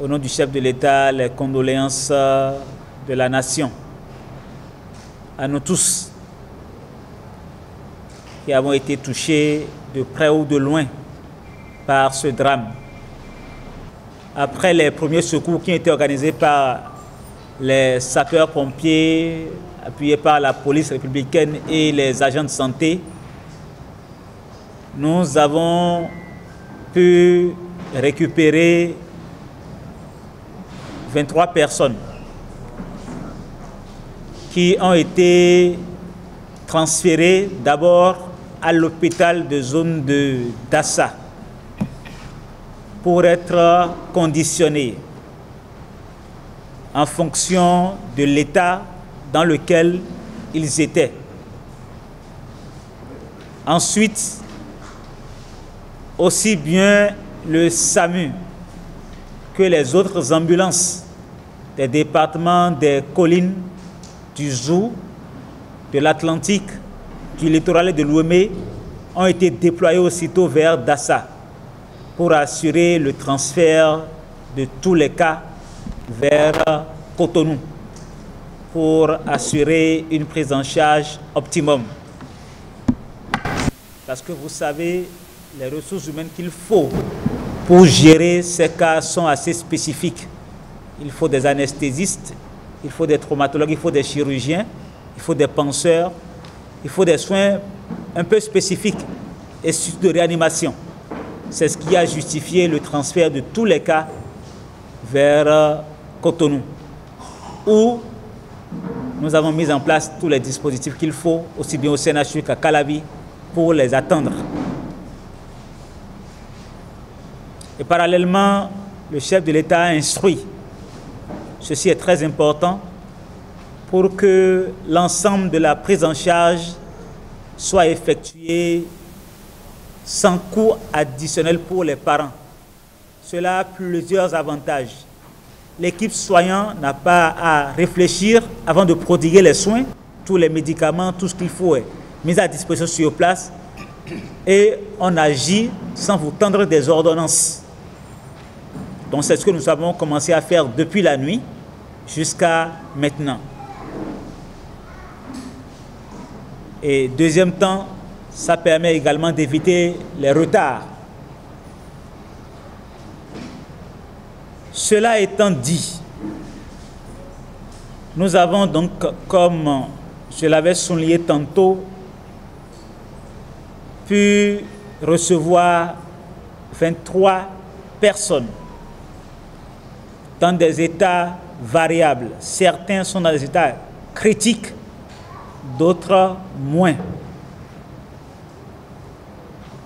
nom du chef de l'État, les condoléances de la nation à nous tous qui avons été touchés de près ou de loin par ce drame. Après les premiers secours qui ont été organisés par les sapeurs-pompiers, appuyés par la police républicaine et les agents de santé, nous avons pu récupérer 23 personnes qui ont été transférées d'abord à l'hôpital de zone de Dassa pour être conditionnées en fonction de l'état dans lequel ils étaient. Ensuite, aussi bien le SAMU que les autres ambulances des départements des collines, du Zou, de l'Atlantique, du littoral et de l'Ouémé ont été déployés aussitôt vers Dassa pour assurer le transfert de tous les cas vers Cotonou pour assurer une prise en charge optimum. Parce que vous savez, les ressources humaines qu'il faut pour gérer ces cas sont assez spécifiques. Il faut des anesthésistes, il faut des traumatologues, il faut des chirurgiens, il faut des penseurs, il faut des soins un peu spécifiques et surtout de réanimation. C'est ce qui a justifié le transfert de tous les cas vers Cotonou, où nous avons mis en place tous les dispositifs qu'il faut, aussi bien au CNHU qu'à Calavi, pour les attendre. Et parallèlement, le chef de l'État a instruit, ceci est très important, pour que l'ensemble de la prise en charge soit effectué sans coût additionnel pour les parents. Cela a plusieurs avantages. L'équipe soignante n'a pas à réfléchir avant de prodiguer les soins. Tous les médicaments, tout ce qu'il faut est mis à disposition sur place. Et on agit sans vous tendre des ordonnances. Donc c'est ce que nous avons commencé à faire depuis la nuit jusqu'à maintenant. Et deuxième temps, ça permet également d'éviter les retards. Cela étant dit, nous avons donc, comme je l'avais souligné tantôt, pu recevoir 23 personnes dans des états variables. Certains sont dans des états critiques, d'autres moins.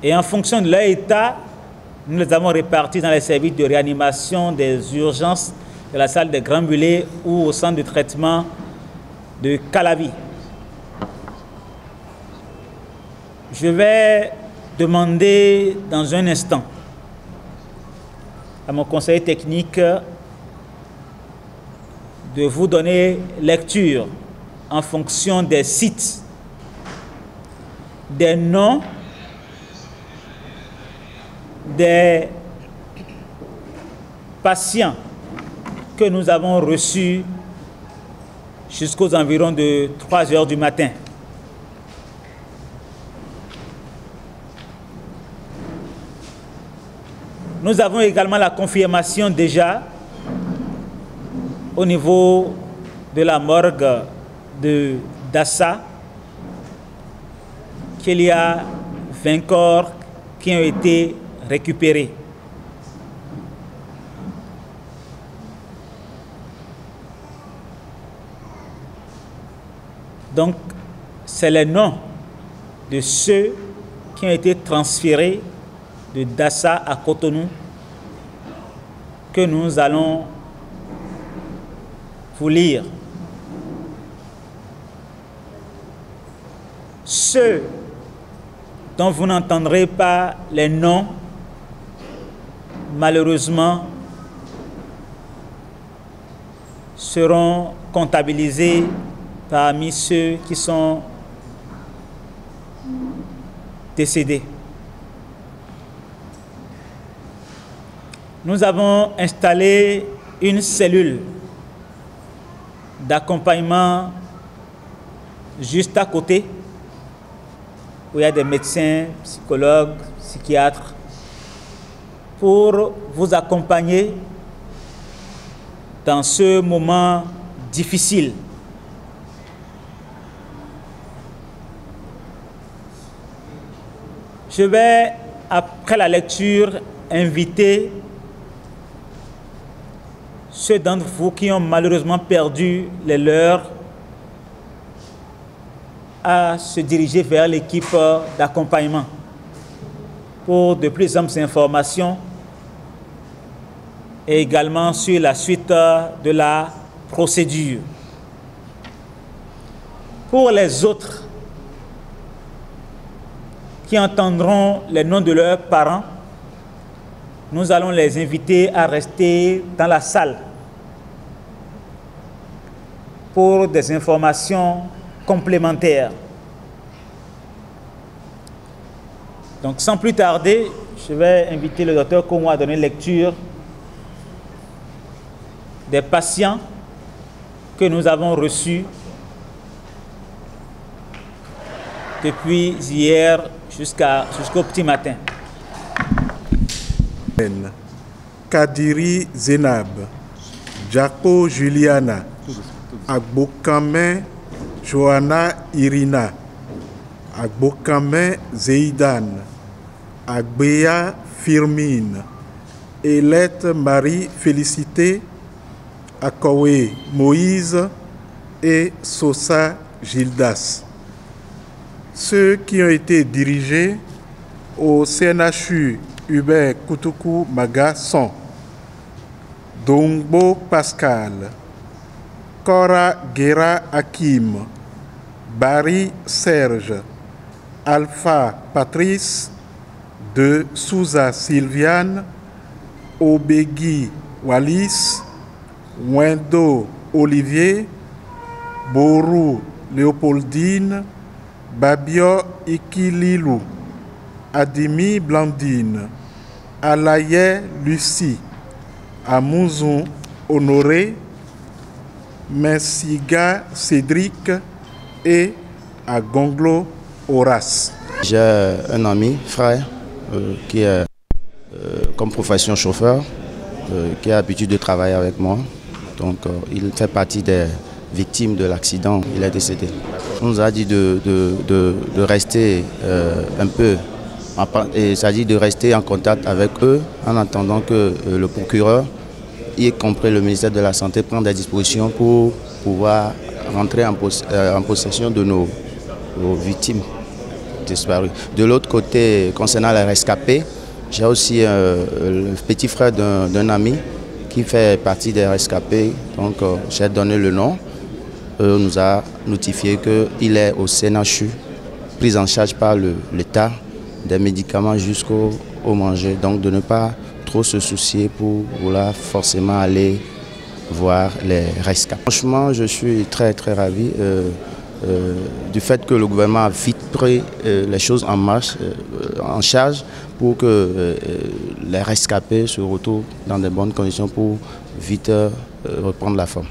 Et en fonction de leur état, nous les avons répartis dans les services de réanimation des urgences de la salle des Grands Mulets ou au centre de traitement de Calavi. Je vais demander dans un instant à mon conseiller technique de vous donner lecture en fonction des sites, des noms, des patients que nous avons reçus jusqu'aux environs de 3 heures du matin. Nous avons également la confirmation déjà au niveau de la morgue de Dassa qu'il y a 20 corps qui ont été récupérés. Donc, c'est les noms de ceux qui ont été transférés de Dassa à Cotonou que nous allons vous lire. Ceux dont vous n'entendrez pas les noms, malheureusement, seront comptabilisés parmi ceux qui sont décédés. Nous avons installé une cellule d'accompagnement juste à côté, où il y a des médecins, psychologues, psychiatres, pour vous accompagner dans ce moment difficile. Je vais, après la lecture, inviter ceux d'entre vous qui ont malheureusement perdu les leurs à se diriger vers l'équipe d'accompagnement pour de plus amples informations et également sur la suite de la procédure. Pour les autres qui entendront les noms de leurs parents, nous allons les inviter à rester dans la salle pour des informations complémentaires. Donc, sans plus tarder, je vais inviter le docteur Komo à donner lecture des patients que nous avons reçus depuis hier jusqu'au petit matin. Kadiri Zenab, Jaco Juliana, Agbokame Johanna Irina, Agbokame Zeidan, Agbeya Firmine, Elette Marie Félicité, Akowe Moïse et Sosa Gildas. Ceux qui ont été dirigés au CNHU Hubert Koutoukou Maga sont Dongbo Pascal, Cora Guerra Hakim, Barry Serge, Alpha Patrice, De Souza Sylviane, Obegui Wallis, Wendo Olivier, Boru Léopoldine, Babio Ikililou, Adimi Blandine, Alaye Lucie, Amouzou Honoré, Mensiga Cédric et à Gonglo Horace. J'ai un ami, frère, qui est comme profession chauffeur, qui a l'habitude de travailler avec moi. Donc il fait partie des victimes de l'accident, il est décédé. On nous a dit de rester un peu, il s'agit de rester en contact avec eux en attendant que le procureur, y compris le ministère de la Santé, prenne des dispositions pour pouvoir rentrer en possession de nos victimes disparues. De l'autre côté, concernant les rescapés, j'ai aussi le petit frère d'un ami qui fait partie des rescapés, donc j'ai donné le nom. On nous a notifié qu'il est au CNHU, pris en charge par l'État, des médicaments jusqu'au manger, donc de ne pas trop se soucier pour vouloir forcément aller voir les rescapés. Franchement, je suis très très ravi du fait que le gouvernement a vite pris les choses en marche, en charge pour que les rescapés se retrouvent dans de bonnes conditions pour vite reprendre la forme.